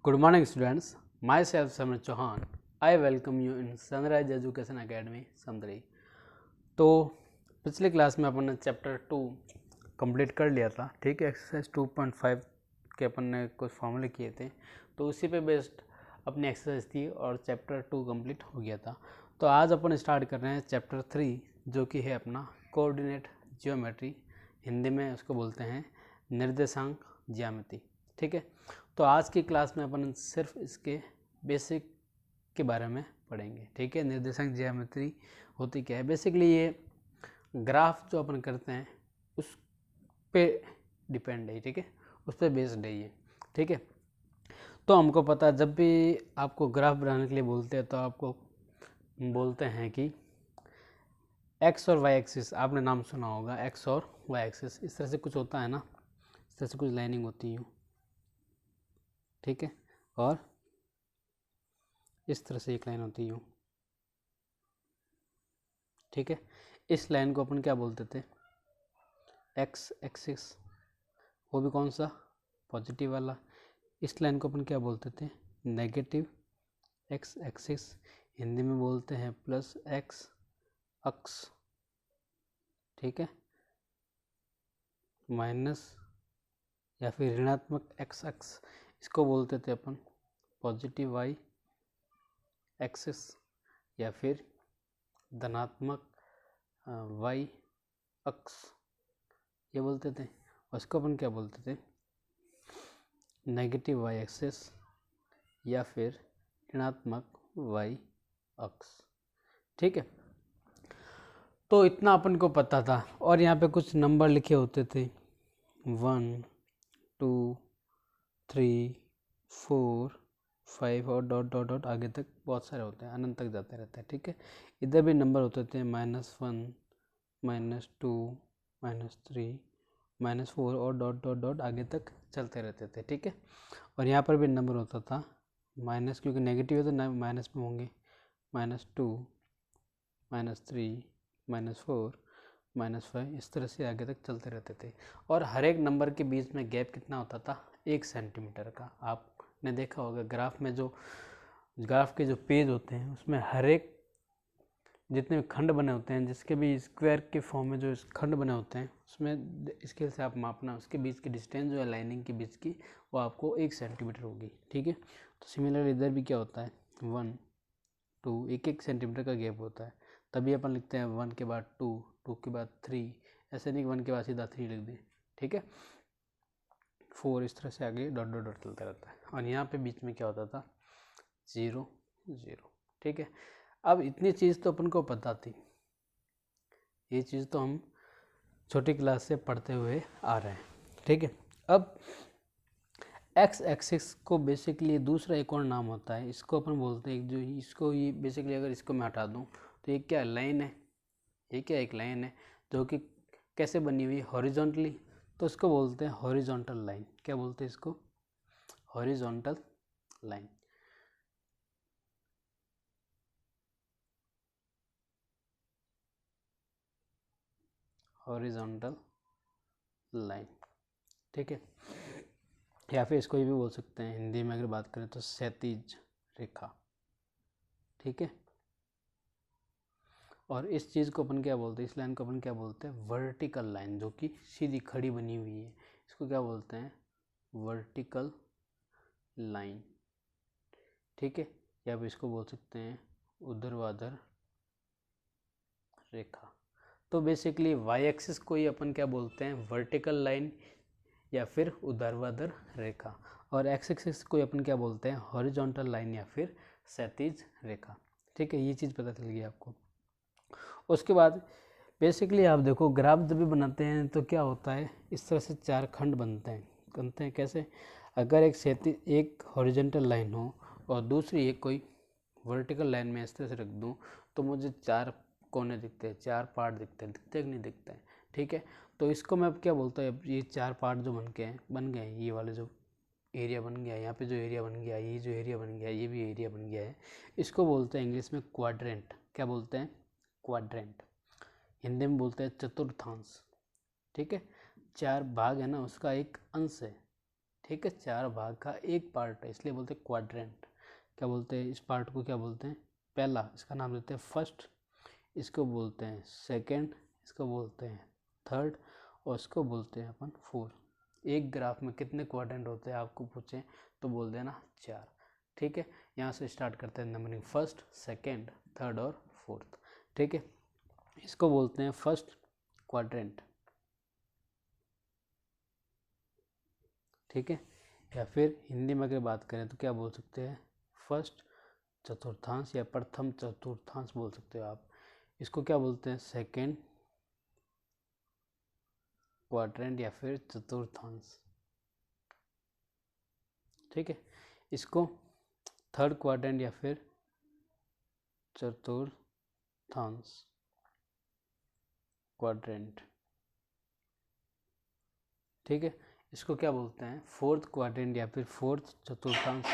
Good morning students, myself Samir Chauhan. I welcome you in Sunrise Education Academy Samdari. तो पिछले class में अपन ने chapter 2 complete कर लिया था, ठीक है। एक्सरसाइज 2.5 के अपन ने कुछ फॉर्मूले किए थे, तो उसी पे बेस्ड अपनी एक्सरसाइज थी और चैप्टर 2 कंप्लीट हो गया था। तो आज अपन स्टार्ट कर रहे हैं चैप्टर 3 जो कि है अपना कोऑर्डिनेट जियोमेट्री, हिंदी में उसको बोलते हैं निर्देशांक ज्यामिति, ठीक है। तो आज की क्लास में अपन सिर्फ इसके बेसिक के बारे में पढ़ेंगे, ठीक है। निर्देशांक ज्यामिति होती क्या है? बेसिकली ये ग्राफ जो अपन करते हैं उस पे डिपेंड है, ठीक है, उस पर बेस्ड है ये, ठीक है। तो हमको पता है जब भी आपको ग्राफ बनाने के लिए बोलते हैं तो आपको बोलते हैं कि एक्स और वाई एक्सिस, आपने नाम सुना होगा एक्स और वाई एक्सिस, इस तरह से कुछ होता है ना, इस तरह से कुछ लाइनिंग होती है, ठीक है, और इस तरह से एक लाइन होती है, ठीक है। इस लाइन को अपन क्या बोलते थे? एक्स एक्सिस, वो भी कौन सा? पॉजिटिव वाला। इस लाइन को अपन क्या बोलते थे? नेगेटिव एक्स एक्सिस, हिंदी में बोलते हैं प्लस एक्स अक्ष, ठीक है, माइनस या फिर ऋणात्मक एक्स अक्ष, इसको बोलते थे अपन पॉजिटिव वाई एक्सिस, या फिर धनात्मक वाई अक्ष ये बोलते थे। और इसको अपन क्या बोलते थे? नेगेटिव वाई एक्सिस या फिर ऋणात्मक वाई अक्ष, ठीक है। तो इतना अपन को पता था, और यहाँ पे कुछ नंबर लिखे होते थे 1 2 3 4 5 और डॉट डॉट डॉट आगे तक बहुत सारे होते हैं, अनंत तक जाते रहते हैं, ठीक है। इधर भी नंबर होते थे -1 -2 -3 -4 और डॉट डॉट डॉट आगे तक चलते रहते थे, ठीक है। और यहाँ पर भी नंबर होता था माइनस, क्योंकि नेगेटिव है तो माइनस में होंगे, -2 -3 -4 -5, इस तरह से आगे तक चलते रहते थे। और हर एक नंबर के बीच में गैप कितना होता था? 1 सेंटीमीटर का। आपने देखा होगा ग्राफ में, जो ग्राफ के जो पेज होते हैं उसमें हर एक जितने भी खंड बने होते हैं, जिसके भी स्क्वायर के फॉर्म में जो खंड बने होते हैं, उसमें स्केल से आप मापना, उसके बीच की डिस्टेंस जो है लाइनिंग के बीच की, वो आपको 1 सेंटीमीटर होगी, ठीक है। तो सिमिलर इधर भी क्या होता है? 1 2 1 सेंटीमीटर का गैप होता है, तभी अपन लिखते हैं 1 के बाद 2 2 के बाद 3, ऐसे नहीं 1 के बाद सीधा 3 लिख दें, ठीक है। 4, इस तरह से आगे डॉट डॉट डॉट चलता रहता है। और यहाँ पे बीच में क्या होता था? 0 0, ठीक है। अब इतनी चीज़ तो अपन को पता थी, ये चीज़ तो हम छोटी क्लास से पढ़ते हुए आ रहे हैं, ठीक है। अब एक्स एक्सिस को बेसिकली दूसरा एक और नाम होता है, इसको अपन बोलते हैं, जो इसको ये बेसिकली अगर इसको मैं हटा दूँ तो ये क्या लाइन है? ये क्या एक लाइन है जो कि कैसे बनी हुई है? हॉरिजॉन्टली, तो इसको बोलते हैं हॉरिजॉन्टल लाइन। क्या बोलते हैं इसको? Horizontal line. हॉरिजॉन्टल लाइन, ठीक है। या फिर इसको ये भी बोल सकते हैं, हिंदी में अगर बात करें तो क्षैतिज रेखा, ठीक है। और इस चीज़ को अपन क्या बोलते हैं? इस लाइन को अपन क्या बोलते हैं? वर्टिकल लाइन, जो कि सीधी खड़ी बनी हुई है, इसको क्या बोलते हैं? वर्टिकल लाइन, ठीक है। या फिर इसको बोल सकते हैं ऊर्ध्वाधर रेखा। तो बेसिकली वाई एक्सिस को ही अपन क्या बोलते हैं? वर्टिकल लाइन या फिर ऊर्ध्वाधर रेखा, और एक्स एक्सिस को अपन क्या बोलते हैं? हॉरिजॉन्टल लाइन या फिर क्षैतिज रेखा, ठीक है। ये चीज़ पता चल गई आपको। उसके बाद बेसिकली आप देखो, ग्राफ जब भी बनाते हैं तो क्या होता है? इस तरह से 4 खंड बनते हैं कैसे? अगर एक क्षैतिज, एक हॉरिजॉन्टल लाइन हो और दूसरी एक कोई वर्टिकल लाइन में इस तरह से रख दूं, तो मुझे 4 कोने दिखते हैं, 4 पार्ट दिखते हैं, दिखते कि नहीं दिखते हैं, ठीक है। तो इसको मैं अब क्या बोलता हूँ? ये 4 पार्ट जो बन गए हैं, ये वाले जो एरिया बन गया है, यहाँ पे जो एरिया बन गया, ये जो एरिया बन गया, ये भी एरिया बन गया है, इसको बोलते हैं इंग्लिश में क्वाड्रेंट। क्या बोलते हैं? क्वाड्रेंट। हिंदी में बोलते हैं चतुर्थांश, ठीक है। 4 भाग है ना, उसका एक अंश है, ठीक है, 4 भाग का एक पार्ट है, इसलिए बोलते हैं क्वाड्रेंट। क्या बोलते हैं इस पार्ट को, क्या बोलते हैं, पहला इसका नाम लेते हैं फर्स्ट, इसको बोलते हैं सेकंड, इसको बोलते हैं थर्ड, और इसको बोलते हैं अपन फोर्थ। एक ग्राफ में कितने क्वाड्रेंट होते हैं आपको पूछें तो बोल देना 4। ठीक है, यहाँ से स्टार्ट करते हैं नंबरिंग, फर्स्ट, सेकंड, थर्ड और फोर्थ। ठीक है, इसको बोलते हैं फर्स्ट क्वाड्रेंट। ठीक है, या फिर हिंदी में अगर बात करें तो क्या बोल सकते हैं, फर्स्ट चतुर्थांश या प्रथम चतुर्थांश बोल सकते हो आप। इसको क्या बोलते हैं, सेकंड क्वाड्रेंट या फिर चतुर्थांश। ठीक है, इसको थर्ड क्वाड्रेंट या फिर चतुर्थांश क्वाड्रेंट। ठीक है, इसको क्या बोलते हैं, फोर्थ क्वाड्रेंट या फिर फोर्थ चतुर्थांश।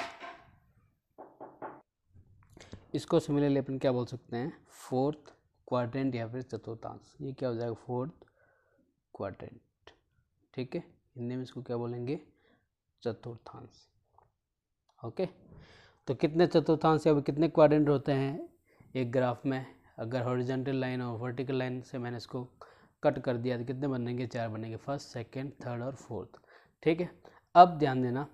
इसको सिमिलरली अपन क्या बोल सकते हैं, फोर्थ क्वाड्रेंट या फिर चतुर्थांश। ये क्या हो जाएगा, फोर्थ क्वाड्रेंट। ठीक है, हिंदी में इसको क्या बोलेंगे, चतुर्थांश। ओके, तो कितने चतुर्थांश या कितने क्वाड्रेंट होते हैं एक ग्राफ में। अगर हॉरिजॉन्टल लाइन और वर्टिकल लाइन से मैंने इसको कट कर दिया तो कितने बनेंगे, 4 बनेंगे, फर्स्ट, सेकंड, थर्ड और फोर्थ। ठीक है, अब ध्यान देना,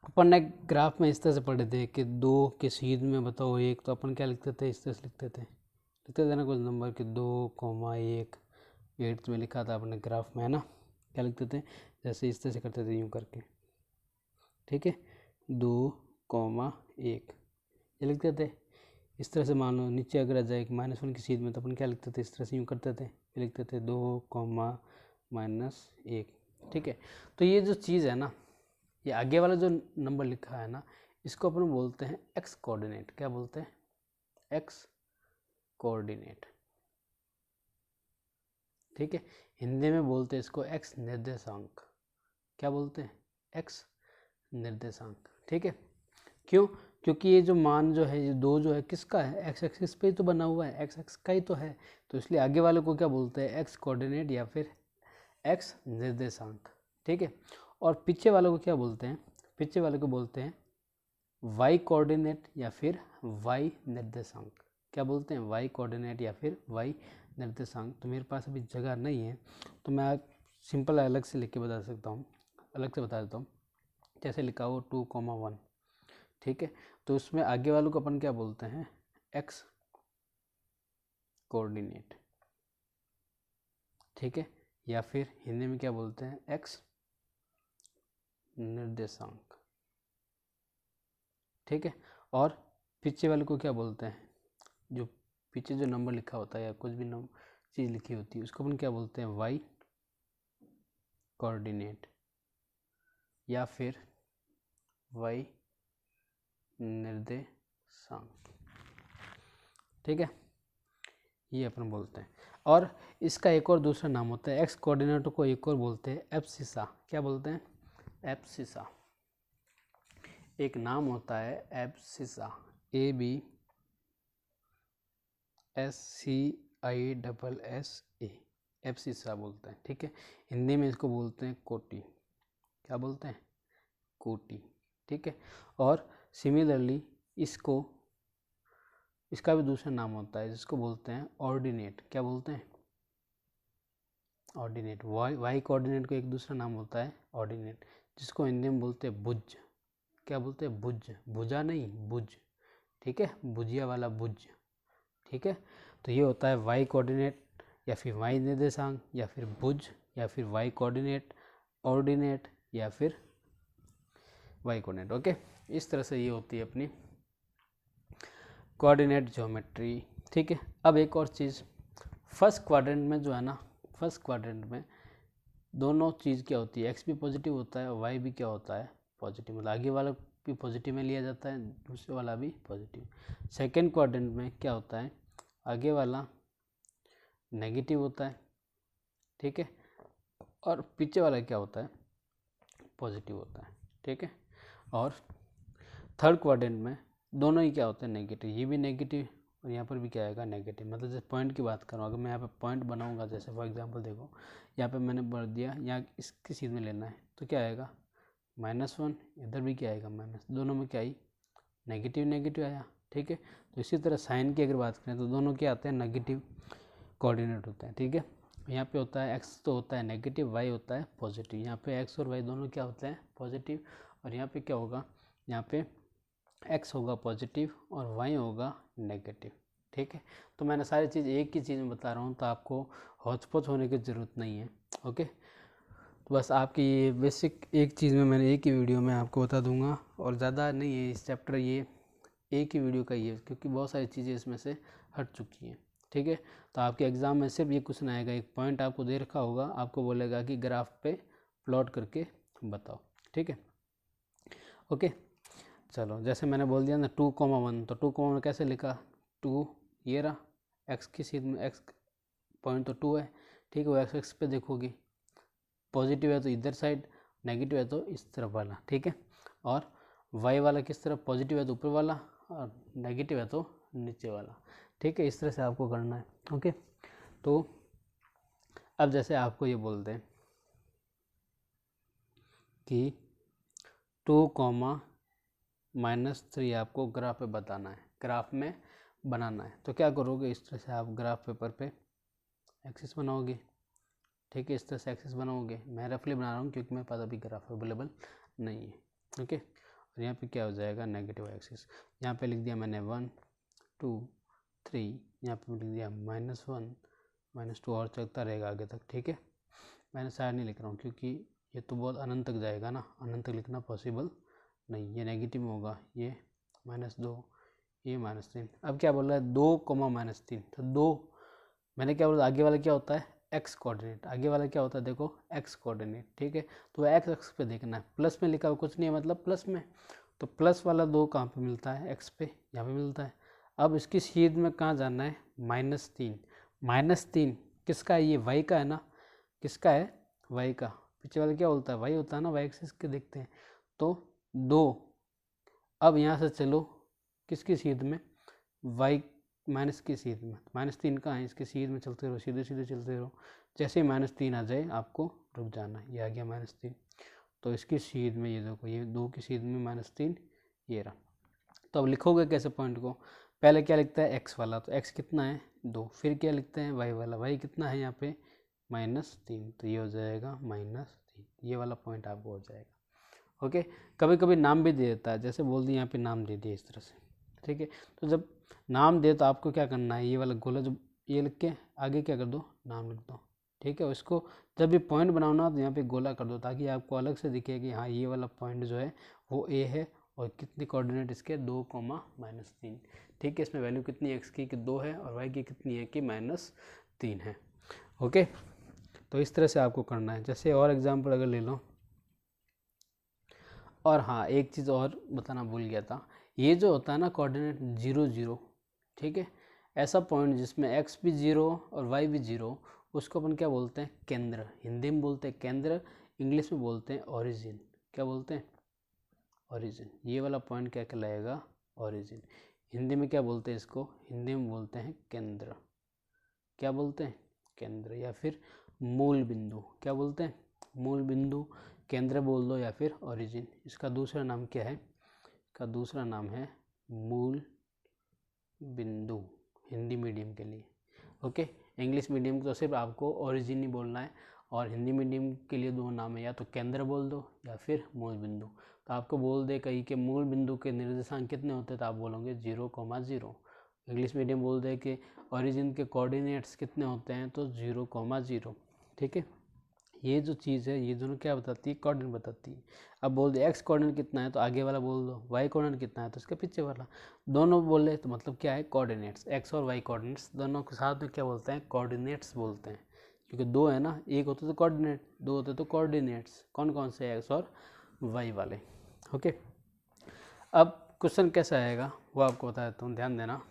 अपन ने ग्राफ में इस तरह से पढ़े थे कि 2 के सीध में बताओ 1, तो अपन क्या लिखते थे, इस तरह से लिखते थे ना कुछ नंबर के 2,1 8th में लिखा था अपने ग्राफ में, है ना। क्या लिखते थे, जैसे इस तरह से करते थे यूँ करके। ठीक है, 2,1 ये लिखते थे। इस तरह से मान लो नीचे अगर आ जाए -1 की सीध में, तो अपन क्या लिखते थे, इस तरह से यूँ करते थे, ये लिखते थे 2,-1। ठीक है, तो ये जो चीज़ है ना, ये आगे वाला जो नंबर लिखा है ना, इसको अपन बोलते हैं एक्स कोऑर्डिनेट। क्या बोलते हैं, एक्स कोऑर्डिनेट। ठीक है, हिंदी में बोलते हैं इसको एक्स निर्देशांक। क्या बोलते हैं, एक्स निर्देशांक। ठीक है, क्यों, क्योंकि ये जो मान जो है, ये 2 जो है किसका है, एक्स एक्सिस पे ही तो बना हुआ है, एक्स एक्स का ही तो है, तो इसलिए आगे वाले को क्या बोलते हैं, एक्स कोऑर्डिनेट या फिर एक्स निर्देशांक। ठीक है, और पीछे वाले को क्या बोलते हैं, पीछे वाले को बोलते हैं वाई कोऑर्डिनेट या फिर वाई निर्देशांक। क्या बोलते हैं, वाई कोऑर्डिनेट या फिर वाई निर्देशांक। तो मेरे पास अभी जगह नहीं है, तो मैं सिंपल अलग से लिख के बता सकता हूँ, अलग से बता देता हूँ। जैसे लिखा हो 2,1। ठीक है, तो उसमें आगे वालों को अपन क्या बोलते हैं, एक्स कोऑर्डिनेट। ठीक है, या फिर हिंदी में क्या बोलते हैं, एक्स निर्देशांक। ठीक है, और पीछे वाले को क्या बोलते हैं, जो पीछे जो नंबर लिखा होता है या कुछ भी चीज़ लिखी होती है, उसको अपन क्या बोलते हैं, वाई कोऑर्डिनेट या फिर वाई निर्देशांक। ठीक है, ये अपन बोलते हैं। और इसका एक और दूसरा नाम होता है, एक्स कोऑर्डिनेट को एक और बोलते हैं एब्सिसा। क्या बोलते हैं, एब्सिसा। एक नाम होता है एब्सिसा, ABSCISSA, एब्सिसा बोलते हैं। ठीक है, हिंदी में इसको बोलते हैं कोटि। क्या बोलते हैं, कोटि। ठीक है, और सिमिलरली इसका भी दूसरा नाम होता है, जिसको बोलते हैं ऑर्डिनेट। क्या बोलते हैं, ऑर्डिनेट। वाई कोऑर्डिनेट को एक दूसरा नाम होता है ऑर्डिनेट, जिसको हिंदी में बोलते हैं भुज। क्या बोलते हैं, भुज, भुजा नहीं, भुज। ठीक है, भुजिया वाला भुज। ठीक है, तो ये होता है वाई कोऑर्डिनेट या फिर वाई निर्देशांक या फिर भुज या फिर वाई कोऑर्डिनेट, ऑर्डिनेट या फिर वाई कोऑर्डिनेट। ओके, इस तरह से ये होती है अपनी कोऑर्डिनेट ज्योमेट्री। ठीक है, अब एक और चीज़, फर्स्ट क्वाड्रेंट में जो है ना, फर्स्ट क्वाड्रेंट में दोनों चीज़ क्या होती है, एक्स भी पॉजिटिव होता है और वाई भी क्या होता है, पॉजिटिव। मतलब आगे वाला भी पॉजिटिव में लिया जाता है, दूसरे वाला भी पॉजिटिव। सेकेंड क्वाड्रेंट में क्या होता है, आगे वाला नेगेटिव होता है। ठीक है, और पीछे वाला क्या होता है, पॉजिटिव होता है। ठीक है, और थर्ड क्वाड्रेंट में दोनों ही क्या होते हैं, नेगेटिव। ये भी नेगेटिव और यहाँ पर भी क्या आएगा, नेगेटिव। मतलब जैसे पॉइंट की बात करूँ, अगर मैं यहाँ पे पॉइंट बनाऊँगा, जैसे फॉर एग्जांपल देखो, यहाँ पे मैंने भर दिया, यहाँ इसकी सीध में लेना है, तो क्या आएगा, -1, इधर भी क्या आएगा माइनस, दोनों में क्या आई नेगेटिव नेगेटिव आया। ठीक है, तो इसी तरह साइन की अगर बात करें तो दोनों क्या आते हैं नेगेटिव कोऑर्डिनेट होते हैं। ठीक है, यहाँ पे होता है x तो होता है नेगेटिव, y होता है पॉजिटिव। यहाँ पे x और y दोनों क्या होते हैं पॉजिटिव, और यहाँ पे क्या होगा, यहाँ पे x होगा पॉजिटिव और y होगा नेगेटिव। ठीक है, तो मैंने सारी चीज़ एक ही चीज़ में बता रहा हूँ, तो आपको हौच-पौच होने की ज़रूरत नहीं है। ओके, तो बस आपकी ये बेसिक एक चीज़ में मैंने एक ही वीडियो में आपको बता दूंगा, और ज़्यादा नहीं है इस चैप्टर, ये एक ही वीडियो का ही है, क्योंकि बहुत सारी चीज़ें इसमें से हट चुकी हैं। ठीक है, तो आपके एग्ज़ाम में सिर्फ ये क्वेश्चन आएगा, एक पॉइंट आपको दे रखा होगा, आपको बोलेगा कि ग्राफ पे प्लॉट करके बताओ। ठीक है, ओके, चलो जैसे मैंने बोल दिया ना 2,1, तो 2,1 कैसे लिखा, 2 ये रहा, एक्स की सीध में एक्स पॉइंट तो 2 है। ठीक है, वो एक्स पे देखोगे, पॉजिटिव है तो इधर साइड, नेगेटिव है तो इस तरफ वाला। ठीक है, और वाई वाला किस तरफ, पॉजिटिव है तो ऊपर वाला, और नेगेटिव है तो नीचे वाला। ठीक है, इस तरह से आपको करना है। ओके, तो अब जैसे आपको ये बोलते हैं कि 2,-3 आपको ग्राफ पे बताना है, ग्राफ में बनाना है, तो क्या करोगे, इस तरह से आप ग्राफ पेपर पे एक्सिस बनाओगे। ठीक है, इस तरह से एक्सिस बनाओगे, मैं रफली बना रहा हूँ क्योंकि मेरे पास अभी ग्राफ अवेलेबल नहीं है। ओके, और यहाँ पे क्या हो जाएगा नेगेटिव एक्सिस, यहाँ पे लिख दिया मैंने 1 2 3, यहाँ पे लिख दिया -1 -2, और चलता रहेगा आगे तक। ठीक है, मैंने साइड नहीं लिख रहा हूँ क्योंकि ये तो बहुत अनंत तक जाएगा ना, अनंत तक लिखना पॉसिबल नहीं, ये नेगेटिव में होगा, ये -2, ये -3। अब क्या बोल रहा है 2,-3, तो 2 मैंने क्या बोला, आगे वाला क्या होता है एक्स कोऑर्डिनेट, आगे वाला क्या होता है देखो एक्स कोऑर्डिनेट। ठीक है, तो एक्स एक्स पे देखना है, प्लस में लिखा हुआ कुछ नहीं है मतलब प्लस में, तो प्लस वाला 2 कहाँ पे मिलता है, एक्स पे, यहाँ पे मिलता है। अब इसकी सीध में कहाँ जाना है, -3, -3 किसका है, ये वाई का है ना, किसका है वाई का, पीछे वाला क्या बोलता है वाई होता है ना, वाई एक्सिस के देखते हैं, तो 2, अब यहाँ से चलो किसकी सीध में, वाई माइनस की सीध में, -3 का है, इसके सीध में चलते रहो, सीधे सीधे चलते रहो, जैसे ही -3 आ जाए आपको रुक जाना, ये आ गया -3, तो इसकी सीध में ये देखो, ये 2 की सीध में -3 ये रहा। तो अब लिखोगे कैसे पॉइंट को, पहले क्या लिखता है एक्स वाला, तो एक्स कितना है 2, फिर क्या लिखते हैं वाई वाला, वाई कितना है यहाँ पे -3, तो ये हो जाएगा -3, ये वाला पॉइंट आपको हो जाएगा। ओके, कभी कभी नाम भी दे देता है, जैसे बोल दिया यहाँ पे नाम दे दिया इस तरह से। ठीक है, तो जब नाम दे तो आपको क्या करना है, ये वाला गोला जो ये लिख के आगे क्या कर दो नाम लिख दो। ठीक है, उसको जब भी पॉइंट बनाओ ना तो यहाँ पे गोला कर दो, ताकि आपको अलग से दिखे कि हाँ ये वाला पॉइंट जो है वो ए है, और कितनी कोऑर्डिनेट इसके 2,-3। ठीक है, इसमें वैल्यू कितनी है एक्स की कि 2 है, और वाई की कितनी है कि -3 है। ओके, तो इस तरह से आपको करना है। जैसे और एग्जाम्पल अगर ले लो, और हाँ एक चीज़ और बताना भूल गया था, ये जो होता है ना कोऑर्डिनेट 0 0, ठीक है, ऐसा पॉइंट जिसमें x भी 0 और y भी 0, उसको अपन क्या बोलते हैं केंद्र, हिंदी में बोलते हैं केंद्र, इंग्लिश में बोलते हैं ओरिजिन। क्या बोलते हैं ओरिजिन, ये वाला पॉइंट क्या कहलाएगा ओरिजिन। हिंदी में क्या बोलते हैं इसको, हिंदी में बोलते हैं केंद्र, क्या बोलते हैं केंद्र, या फिर मूल बिंदु, क्या बोलते हैं मूल बिंदु, केंद्र बोल दो या फिर ओरिजिन। इसका दूसरा नाम क्या है, इसका दूसरा नाम है मूल बिंदु, हिंदी मीडियम के लिए। ओके, इंग्लिश मीडियम तो सिर्फ आपको ओरिजिन ही बोलना है, और हिंदी मीडियम के लिए 2 नाम है, या तो केंद्र बोल दो या फिर मूल बिंदु। तो आपको बोल दे कहीं के मूल बिंदु के निर्देशांक कितने होते हैं, तो आप बोलोगे 0,0। इंग्लिश मीडियम बोल दे कि ओरिजिन के कोऑर्डिनेट्स कितने होते हैं, तो 0,0। ठीक है, ये जो चीज़ है ये दोनों क्या बताती है कोऑर्डिनेट बताती है। अब बोल दे एक्स कोऑर्डिनेट कितना है तो आगे वाला बोल दो, वाई कोऑर्डिनेट कितना है तो इसके पीछे वाला, दोनों बोले तो मतलब क्या है कोऑर्डिनेट्स, एक्स और वाई कोऑर्डिनेट्स दोनों के साथ में क्या बोलते हैं कोऑर्डिनेट्स बोलते हैं, क्योंकि 2 है ना, एक होते तो कोऑर्डिनेट, 2 होते तो कोऑर्डिनेट्स, कौन कौन से एक्स और वाई वाले। ओके, अब क्वेश्चन कैसा आएगा वो आपको बता देता हूँ, ध्यान देना।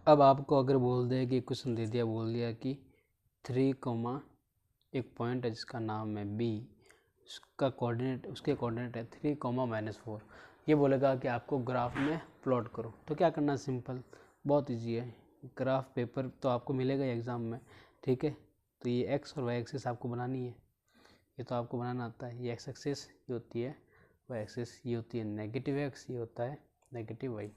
अब आपको अगर बोल दे कि क्वेश्चन दे दिया, बोल दिया कि 3, एक पॉइंट है जिसका नाम है बी, उसका कोऑर्डिनेट, उसके कोऑर्डिनेट है 3, -4, ये बोलेगा कि आपको ग्राफ में प्लॉट करो। तो क्या करना है, सिंपल बहुत इजी है, ग्राफ पेपर तो आपको मिलेगा ही एग्ज़ाम में। ठीक है, तो ये एक्स और वाई एक्सिस आपको बनानी है, ये तो आपको बनाना आता है। ये एक्स एक्सिस ये होती है वाई एक्सिस, ये होती है नेगेटिव एक्स, ये होता है नेगेटिव वाई।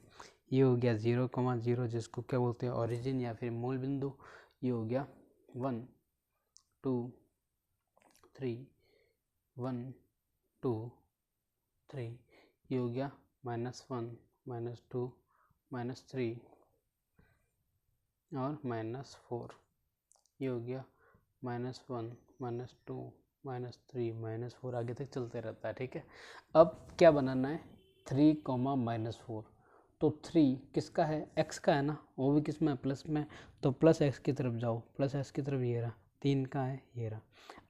ये हो गया 0,0 जिसको क्या बोलते हैं ओरिजिन या फिर मूल बिंदु। ये हो गया 1 2 3 1 2 3। ये हो गया -1 -2 -3 और -4। ये हो गया -1 -2 -3 -4 आगे तक चलते रहता है। ठीक है, अब क्या बनाना है 3, -4। तो 3 किसका है, x का है ना, वो भी किस में प्लस में, तो प्लस x की तरफ जाओ, प्लस x की तरफ ये रहा, 3 का है ये रहा।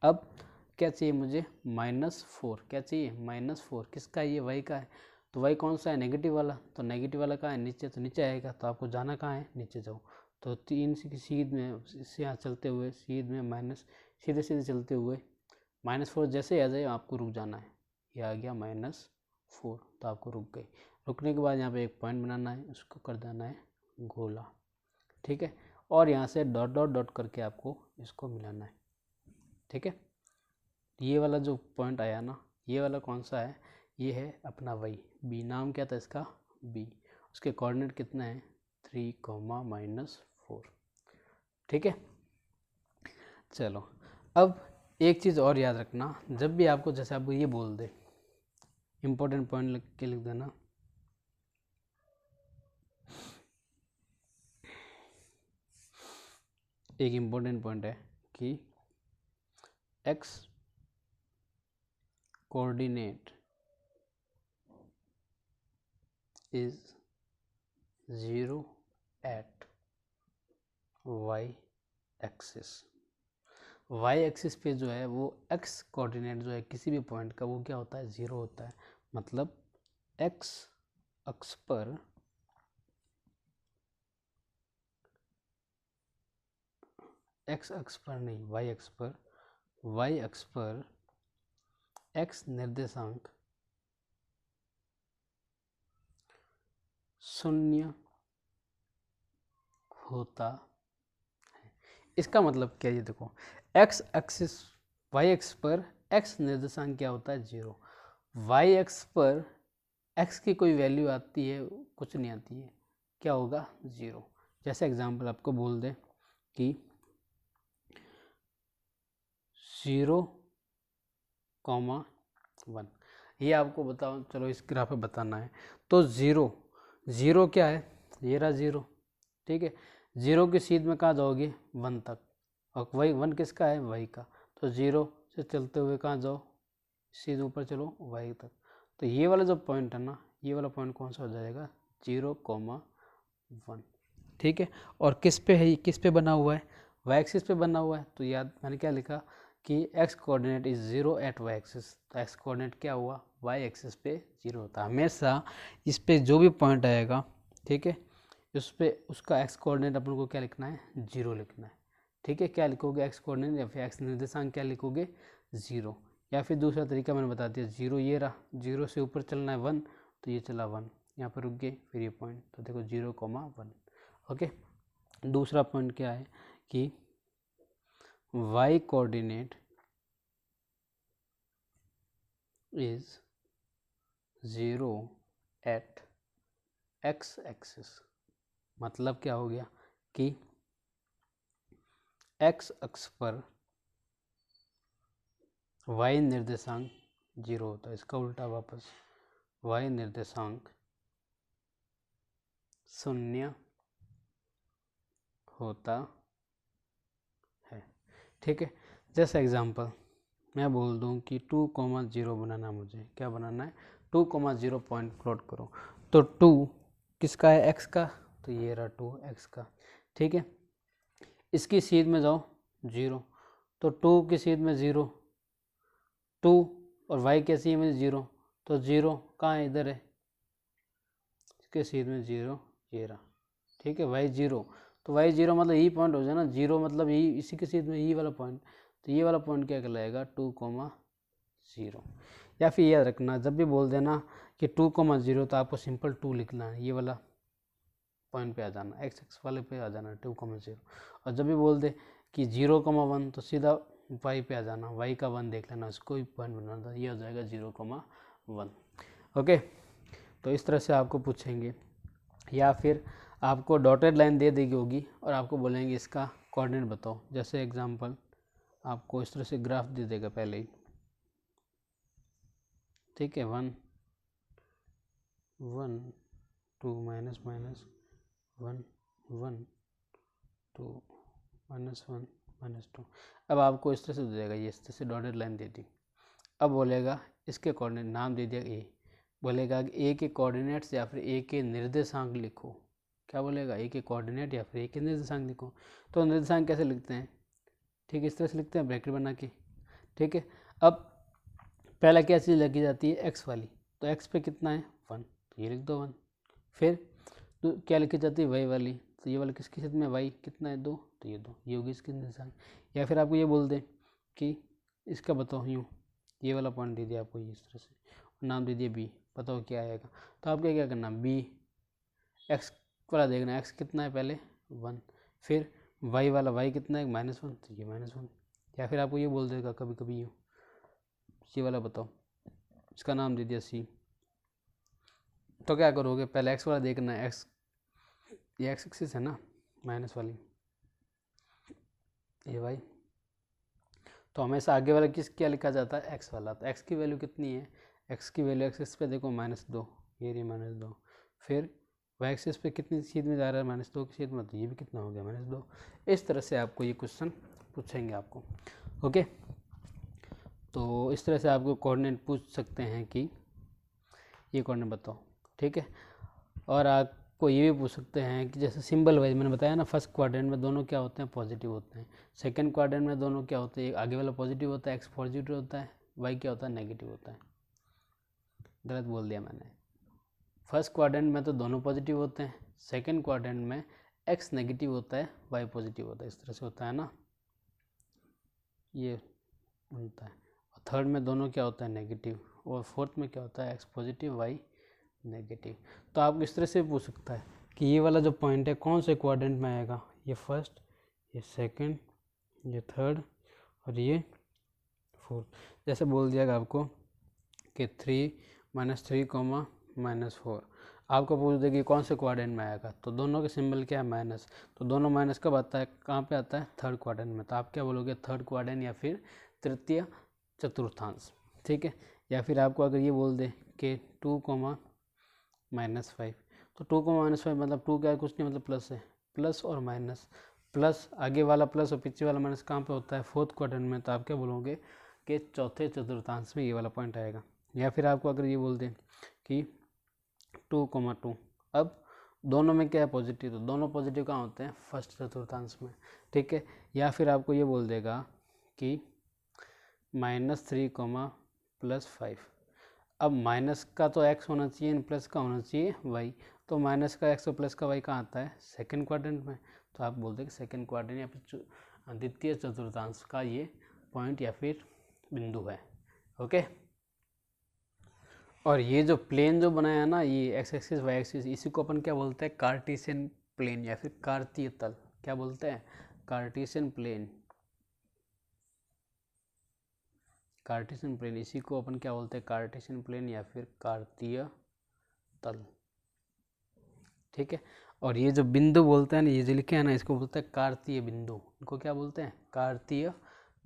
अब क्या चाहिए मुझे -4, क्या चाहिए -4 किसका है, ये y का है। तो y कौन सा है, नेगेटिव वाला, तो नेगेटिव वाला कहाँ है नीचे, तो नीचे आएगा, तो आपको जाना कहाँ है, नीचे जाओ। तो 3 की सीध में इससे यहाँ चलते हुए सीध में माइनस, सीधे सीधे चलते हुए -4 जैसे आ जाए आपको रुक जाना है। ये आ गया -4, तो आपको रुक गई। रुकने के बाद यहाँ पे एक पॉइंट बनाना है, उसको कर देना है गोला। ठीक है, और यहाँ से डॉट डॉट डॉट करके आपको इसको मिलाना है। ठीक है, ये वाला जो पॉइंट आया ना, ये वाला कौन सा है, ये है अपना वही बी, नाम क्या था इसका बी। उसके कोऑर्डिनेट कितना है 3, -4। ठीक है, चलो अब एक चीज़ और याद रखना, जब भी आपको जैसे आपको ये बोल दे, इम्पोर्टेंट पॉइंट लिख के लिख देना, एक इम्पोर्टेंट पॉइंट है कि x coordinate is 0 at y axis. y axis पे जो है वो x कोऑर्डिनेट जो है किसी भी पॉइंट का वो क्या होता है 0 होता है। मतलब x अक्ष पर x अक्ष पर नहीं, y अक्ष पर, y अक्ष पर x निर्देशांक 0 होता है। इसका मतलब क्या है, ये देखो x एक्सिस, y एक्स पर x निर्देशांक क्या होता है 0, y एक्स पर x की कोई वैल्यू आती है, कुछ नहीं आती है, क्या होगा 0। जैसे एग्जांपल आपको बोल दे कि 0,1, ये आपको बताओ, चलो इस ग्राफ पे बताना है। तो 0 क्या है, ये रहा 0। ठीक है, 0 की सीध में कहाँ जाओगे 1 तक, और वही 1 किसका है y का, तो 0 से चलते हुए कहाँ जाओ, सीधे ऊपर चलो y तक। तो ये वाला जो पॉइंट है ना, ये वाला पॉइंट कौन सा हो जाएगा 0,1। ठीक है, और किस पे है, किस पे बना हुआ है, y एक्सिस पे बना हुआ है। तो याद मैंने क्या लिखा कि x coordinate is 0 at y axis. तो x कोऑर्डिनेट क्या हुआ, y एक्सिस पे 0 होता है हमेशा। इस पे जो भी पॉइंट आएगा, ठीक है, उस पे उसका x कोऑर्डिनेट अपन को क्या लिखना है 0 लिखना है। ठीक है, क्या लिखोगे x कोऑर्डिनेट या फिर x निर्देशांक क्या लिखोगे 0, या फिर दूसरा तरीका मैंने बता दिया, 0 ये रहा, 0 से ऊपर चलना है 1, तो ये चला 1, यहाँ पर रुक गए, फिर ये पॉइंट, तो देखो 0,1। ओके, दूसरा पॉइंट क्या है कि y coordinate is 0 at x axis. मतलब क्या हो गया कि x अक्ष पर y निर्देशांक 0 होता है। इसका उल्टा वापस, y निर्देशांक 0 होता है। ठीक है, जैसे एग्जांपल मैं बोल दूं कि 2,0 बनाना, मुझे क्या बनाना है 2,0 पॉइंट प्लॉट करो। तो 2 किसका है x का, तो ये रहा 2 x का। ठीक है, इसकी सीध में जाओ 0, तो 2 की सीध में 0, 2 और y के सीध में 0, तो 0 कहाँ है, इधर है, इसके सीध में 0 ये रहा। ठीक है, y 0, तो y 0 मतलब यही पॉइंट हो जाए ना, 0 मतलब यही, इसी के सीध में यही वाला पॉइंट, तो ये वाला पॉइंट क्या कहलाएगा 2,0। या फिर याद रखना, जब भी बोल देना कि 2,0 तो आपको सिंपल 2 लिखना है, ये वाला पॉइंट पे आ जाना, x एक्स वाले पे आ जाना 2,0। और जब भी बोल दे कि 0,1 तो सीधा वाई पे आ जाना, वाई का 1 देख लेना, उसको भी पॉइंट बनाना था, ये हो जाएगा 0,1। ओके, तो इस तरह से आपको पूछेंगे, या फिर आपको डॉटेड लाइन दे देगी होगी और आपको बोलेंगे इसका कोऑर्डिनेट बताओ। जैसे एग्जांपल आपको इस तरह से ग्राफ दे देगा पहले ही, ठीक है, 1 1 2 माइनस माइनस 1 1 2 माइनस 1 माइनस 2। अब आपको इस तरह से दे देगा, ये इस तरह से डॉटेड लाइन दे दी। अब बोलेगा इसके कोऑर्डिनेट, नाम दे दिया ए, बोलेगा ए के कोऑर्डिनेट्स या फिर ए के निर्देशांक लिखो। क्या बोलेगा, ए के कोऑर्डिनेट या फिर ए के निर्देशांक लिखो। तो निर्देशांक कैसे लिखते हैं, ठीक, इस तरह से लिखते हैं ब्रैकेट बना के, ठीक है। अब पहला क्या चीज़ लगी जाती है, एक्स वाली, तो एक्स पे कितना है 1, तो ये लिख दो 1। फिर तो क्या लिखी जाती है वाई वाली, तो ये वाला किसके क्षेत्र में, वाई कितना है 2, तो ये 2, ये होगी इसकी निर्देशांक। या फिर आपको ये बोल दें कि इसका बताओ यूँ, ये वाला पॉइंट दे दिया आपको ये इस तरह से, नाम दे दिया बी, बताओ क्या आएगा। तो आपको क्या करना, बी एक्स वाला देखना, एक्स कितना है पहले 1, फिर वाई वाला, वाई कितना है -1, तो ये -1। या फिर आपको ये बोल देगा कभी कभी यूँ, सी वाला बताओ, इसका नाम दे दिया सी। तो क्या करोगे, पहले एक्स वाला देखना है, एक्स ये एक्स एक्सिस है ना, माइनस वाली ये वाई, तो हमेशा आगे वाला किस क्या लिखा जाता है, एक्स वाला। तो एक्स की वैल्यू कितनी है, एक्स की वैल्यू एक्सिस पे देखो -2, ये रही -2। फिर वाई एक्सिस पे कितनी सीध में जा रहा है, -2 की सीध में, तो ये भी कितना हो गया -2। इस तरह से आपको ये क्वेश्चन पूछेंगे आपको। ओके, तो इस तरह से आपको कोऑर्डिनेट पूछ सकते हैं कि ये कोऑर्डिनेट बताओ, ठीक है। और आपको ये भी पूछ सकते हैं कि जैसे सिंबल वाइज मैंने बताया ना, फर्स्ट क्वाड्रेंट में दोनों क्या होते हैं, पॉजिटिव होते हैं। सेकंड क्वाड्रेंट में दोनों क्या होते हैं, आगे वाला पॉजिटिव होता है, एक्स पॉजिटिव होता है, वाई क्या होता है, नेगेटिव होता है। गलत बोल दिया मैंने, फर्स्ट क्वाड्रेंट में तो दोनों पॉजिटिव होते हैं, सेकंड क्वाड्रेंट में एक्स नेगेटिव होता है, वाई पॉजिटिव होता है, इस तरह से होता है ना, ये होता है। और थर्ड में दोनों क्या होता है, नेगेटिव, और फोर्थ में क्या होता है, एक्स पॉजिटिव वाई नेगेटिव। तो आप इस तरह से पूछ सकता है कि ये वाला जो पॉइंट है कौन से क्वाड्रेंट में आएगा, ये फर्स्ट, ये सेकंड, ये थर्ड और ये फोर्थ। जैसे बोल दिया आपको कि 3 -3, -4, आपको पूछ देगी कौन से क्वाड्रेंट में आएगा, तो दोनों के सिंबल क्या है, माइनस, तो दोनों माइनस कब आता है, कहाँ पे आता है, थर्ड क्वाड्रेंट में। तो आप क्या बोलोगे, थर्ड क्वाड्रेंट या फिर तृतीय चतुर्थांश, ठीक है। या फिर आपको अगर ये बोल दे कि 2, -5, तो 2, -5 मतलब 2 क्या है, कुछ नहीं, मतलब प्लस है, प्लस और माइनस, प्लस आगे वाला प्लस और पीछे वाला माइनस कहाँ पे होता है, फोर्थ क्वाड्रेंट में। तो आप क्या बोलोगे कि चौथे चतुर्थांश में ये वाला पॉइंट आएगा। या फिर आपको अगर ये बोल दें कि 2, अब दोनों में क्या है, पॉजिटिव, तो दोनों पॉजिटिव कहाँ होते हैं, फर्स्ट चतुर्थांश में, ठीक है। या फिर आपको ये बोल देगा कि -3, +5, अब माइनस का तो x होना चाहिए, प्लस का होना चाहिए y, तो माइनस का x और प्लस का y कहाँ आता है, सेकंड क्वाड्रेंट में। तो आप बोलते हैं कि सेकंड क्वाड्रेंट या फिर द्वितीय चतुर्थांश का ये पॉइंट या फिर बिंदु है। ओके, और ये जो प्लेन जो बनाया है ना, ये x एक्सिस y एक्सिस, इसी को अपन क्या बोलते हैं, कार्टेशियन प्लेन या फिर कार्तीय तल। क्या बोलते हैं, कार्टेशियन प्लेन, कार्टेशियन प्लेन, इसी को अपन क्या बोलते हैं, कार्टेशियन प्लेन या फिर कार्तीय तल, ठीक है। और ये जो बिंदु बोलते हैं ना, ये जो लिखे हैं ना, इसको बोलते हैं कार्तीय बिंदु, इनको क्या बोलते हैं, कार्तीय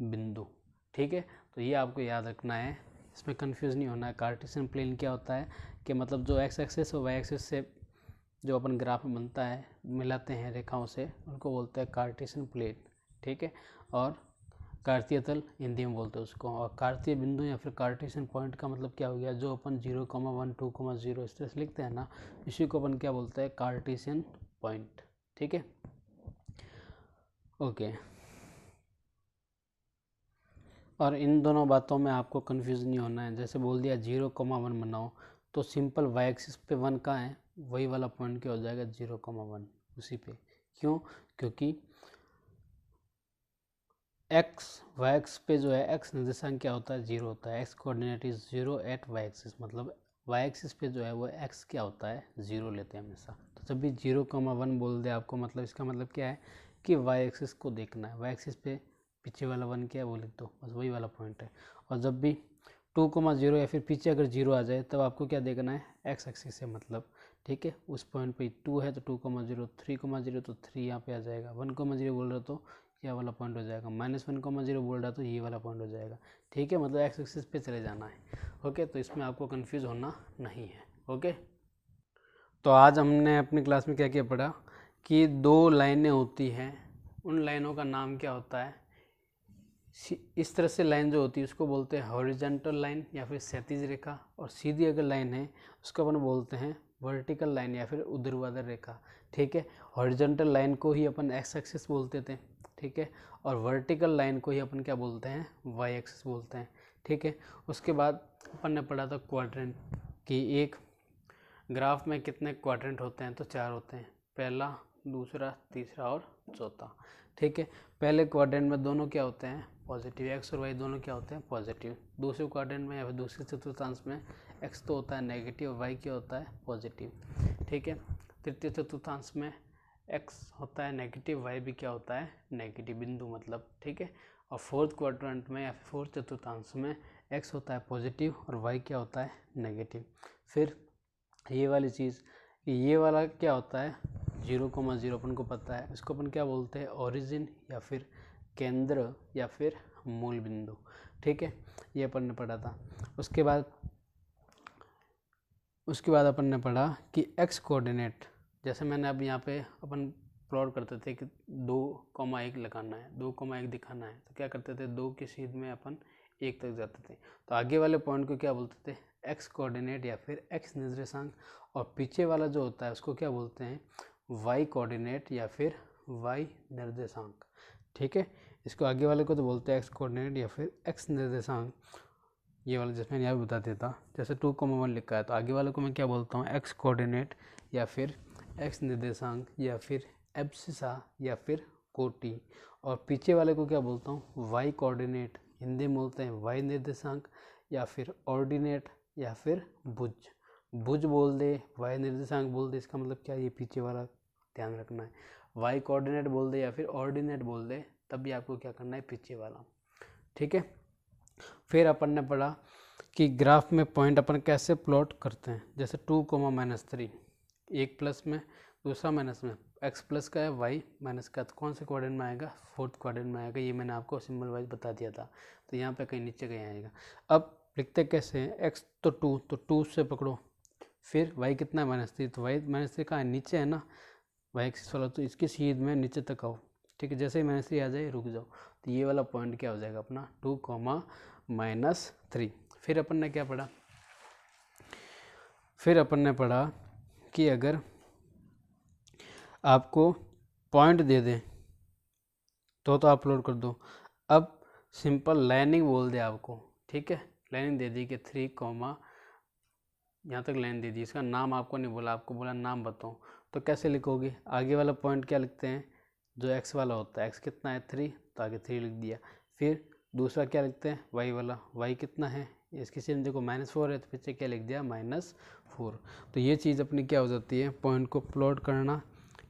बिंदु, ठीक है। तो ये आपको याद रखना है, इसमें कंफ्यूज नहीं होना है। कार्टेशियन प्लेन क्या होता है कि मतलब जो एक्स एक्सिस और वाई एक्सिस से जो अपन ग्राफ में बनता है, मिलाते हैं रेखाओं से, उनको बोलते हैं कार्टेशियन प्लेन, ठीक है। और कार्तीय तल हिंदी में बोलते हैं उसको। और कार्तीय बिंदु या फिर कार्टेशियन पॉइंट का मतलब क्या हो गया, जो अपन 0, 1, 2, 0 इस तरह से लिखते हैं ना, इसी को अपन क्या बोलते हैं, कार्टेशियन पॉइंट, ठीक है। ओके, और इन दोनों बातों में आपको कंफ्यूज नहीं होना है। जैसे बोल दिया 0, 1 बनाओ, तो सिंपल वाई एक्सिस पे 1 कहाँ है, वही वाला पॉइंट क्या हो जाएगा, 0, 1 उसी पे। क्यों, क्योंकि एक्स वाई एक्स पे जो है एक्स निर्देशांक क्या होता है, 0 होता है, X coordinate is 0 at Y axis, मतलब वाई एक्सिस पे जो है वो एक्स क्या होता है, 0 लेते हैं हमेशा। तो जब भी 0, 1 बोल दे आपको, मतलब इसका मतलब क्या है कि वाई एक्सिस को देखना है, वाई एक्सिस पे पीछे वाला 1 क्या है वो लिख दो, बस वही वाला पॉइंट है। और जब भी 2,0 या फिर पीछे अगर 0 आ जाए तब आपको क्या देखना है, एक्स एक्सिस से मतलब, ठीक है। उस पॉइंट पे 2 है तो 2,0, 3,0 तो 3 यहाँ पे आ जाएगा, 1,0 बोल रहा तो यह वाला पॉइंट हो जाएगा, -1,0 बोल रहा तो ये वाला पॉइंट हो जाएगा, ठीक है। मतलब एक्स एक्सिस पे चले जाना है, ओके। तो इसमें आपको कंफ्यूज होना नहीं है, ओके। तो आज हमने अपनी क्लास में क्या क्या पढ़ा कि 2 लाइनें होती हैं, उन लाइनों का नाम क्या होता है। इस तरह से लाइन जो होती है उसको बोलते हैं हॉरिजॉन्टल लाइन या फिर क्षैतिज रेखा, और सीधी अगर लाइन है उसको अपन बोलते हैं वर्टिकल लाइन या फिर ऊर्ध्वाधर रेखा, ठीक है। हॉरिजॉन्टल लाइन को ही अपन एक्स एक्सिस बोलते थे, ठीक है, और वर्टिकल लाइन को ही अपन क्या बोलते हैं, वाई एक्सिस बोलते हैं, ठीक है। उसके बाद अपन ने पढ़ा था क्वाड्रेंट कि एक ग्राफ में कितने क्वाड्रेंट होते हैं, तो 4 होते हैं, पहला, दूसरा, तीसरा और चौथा, ठीक है। पहले क्वाड्रेंट में दोनों क्या होते हैं, पॉजिटिव, एक्स और वाई दोनों क्या होते हैं, पॉजिटिव। दूसरे क्वाड्रेंट में या फिर दूसरे चतुर्थांश में एक्स तो होता है नेगेटिव और वाई क्या होता है, पॉजिटिव, ठीक है। तृतीय चतुर्थांश में एक्स होता है नेगेटिव, वाई भी क्या होता है, नेगेटिव, बिंदु मतलब, ठीक है। और फोर्थ क्वाड्रेंट में या फिर फोर्थ चतुर्थांश में एक्स होता है पॉजिटिव और वाई क्या होता है, नेगेटिव। फिर ये वाली चीज़, ये वाला क्या होता है, 0,0 अपन को पता है, इसको अपन क्या बोलते हैं, ओरिजिन या फिर केंद्र या फिर मूल बिंदु, ठीक है। ये अपन ने पढ़ा था। उसके बाद अपन ने पढ़ा कि एक्स कोऑर्डिनेट, जैसे मैंने अब यहाँ पे अपन प्लॉट करते थे कि 2,1 लगाना है, 2,1 दिखाना है, तो क्या करते थे, 2 की सीध में अपन 1 तक जाते थे, तो आगे वाले पॉइंट को क्या बोलते थे, एक्स कोऑर्डिनेट या फिर एक्स निर्देशांक, और पीछे वाला जो होता है उसको क्या बोलते हैं, वाई कोऑर्डिनेट या फिर वाई निर्देशांक, ठीक है। इसको आगे वाले को तो बोलते हैं एक्स कोऑर्डिनेट या फिर एक्स निर्देशांक, ये वाला जिसमें यहाँ बता देता, जैसे 2,1 लिखा है तो आगे वाले को मैं क्या बोलता हूँ, एक्स कोऑर्डिनेट या फिर एक्स निर्देशांक या फिर एब्सिसा या फिर कोटि, और पीछे वाले को क्या बोलता हूँ, वाई कोऑर्डिनेट, हिंदी में बोलते हैं वाई निर्देशांक या फिर ऑर्डिनेट या फिर भुज, भुज बोल दे, वाई निर्देशांक बोल दे, इसका मतलब क्या है, ये पीछे वाला ध्यान रखना है। वाई कोऑर्डिनेट बोल दे या फिर ऑर्डिनेट बोल दे, तब भी आपको क्या करना है, पीछे वाला, ठीक है। फिर अपन ने पढ़ा कि ग्राफ में पॉइंट अपन कैसे प्लॉट करते हैं, जैसे 2,-3, एक प्लस में दूसरा माइनस में, एक्स प्लस का है वाई माइनस का, तो कौन से क्वाड्रेंट में आएगा, फोर्थ क्वाड्रेंट में आएगा, ये मैंने आपको सिंबल वाइज बता दिया था, तो यहाँ पे कहीं नीचे कहीं आएगा। अब लिखते कैसे हैं, एक्स तो 2, तो 2 से पकड़ो, फिर वाई कितना है, -3, तो वाई -3 कहाँ है, नीचे है ना, वाई एक्सिस वाला, तो इसकी सीध में नीचे तक आओ, ठीक है। जैसे ही -3 आ जाए रुक जाओ, तो ये वाला पॉइंट क्या हो जाएगा अपना, 2,-3। फिर अपन ने क्या पढ़ा, फिर अपन ने पढ़ा कि अगर आपको पॉइंट दे दें तो आप लोड कर दो। अब सिंपल लाइनिंग बोल दे आपको, ठीक है, लाइनिंग दे दी कि 3, यहाँ तक लाइन दे दी, इसका नाम आपको नहीं बोला, आपको बोला नाम बताओ, तो कैसे लिखोगे, आगे वाला पॉइंट क्या लिखते हैं, जो एक्स वाला होता है, एक्स कितना है 3, तो आगे 3 लिख दिया। फिर दूसरा क्या लिखते हैं, वाई वाला, वाई कितना है, इसकी सीध देखो -4 है, तो पीछे क्या लिख दिया, -4। तो ये चीज़ अपनी क्या हो जाती है, पॉइंट को प्लॉट करना,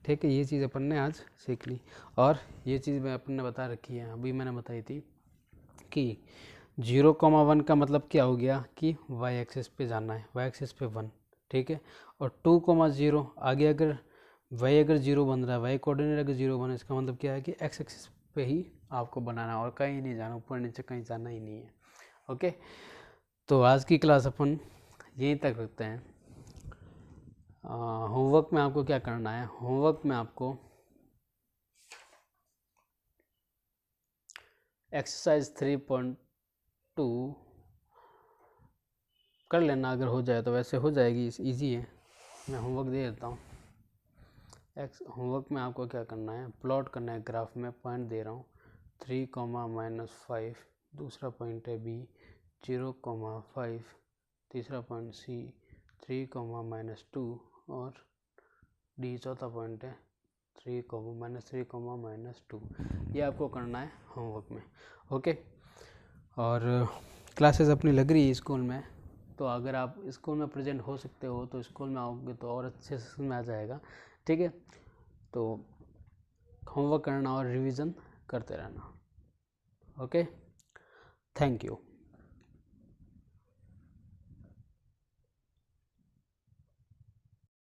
ठीक है। ये चीज़ अपन ने आज सीख ली, और ये चीज़ मैं अपन ने बता रखी है, अभी मैंने बताई थी कि 0,1 का मतलब क्या हो गया कि वाई एक्सिस पे जाना है, वाई एक्सिस पे 1, ठीक है। और 2,0 आगे अगर वाई अगर 0 बन रहा है, वाई कोऑर्डिनेट अगर 0 बना, इसका मतलब क्या है कि एक्स एक्सिस पे ही आपको बनाना है और कहीं नहीं जाना, ऊपर नीचे कहीं जाना ही नहीं है, ओके। तो आज की क्लास अपन यहीं तक रखते हैं। होमवर्क में आपको क्या करना है, होमवर्क में आपको एक्सरसाइज 3.2 कर लेना, अगर हो जाए तो, वैसे हो जाएगी, इजी है, मैं होमवर्क दे देता हूँ। होमवर्क में आपको क्या करना है, प्लॉट करना है, ग्राफ में पॉइंट दे रहा हूँ, 3,-5, दूसरा पॉइंट है बी, 0,5, तीसरा पॉइंट सी, 3,-2 और डी चौथा पॉइंट है 3,-2। ये आपको करना है होमवर्क में, ओके। और क्लासेस अपनी लग रही है स्कूल में, तो अगर आप स्कूल में प्रेजेंट हो सकते हो तो स्कूल में आओगे तो और अच्छे से समझ आ जाएगा, ठीक है। तो होमवर्क करना और रिवीजन करते रहना। Okay, thank you.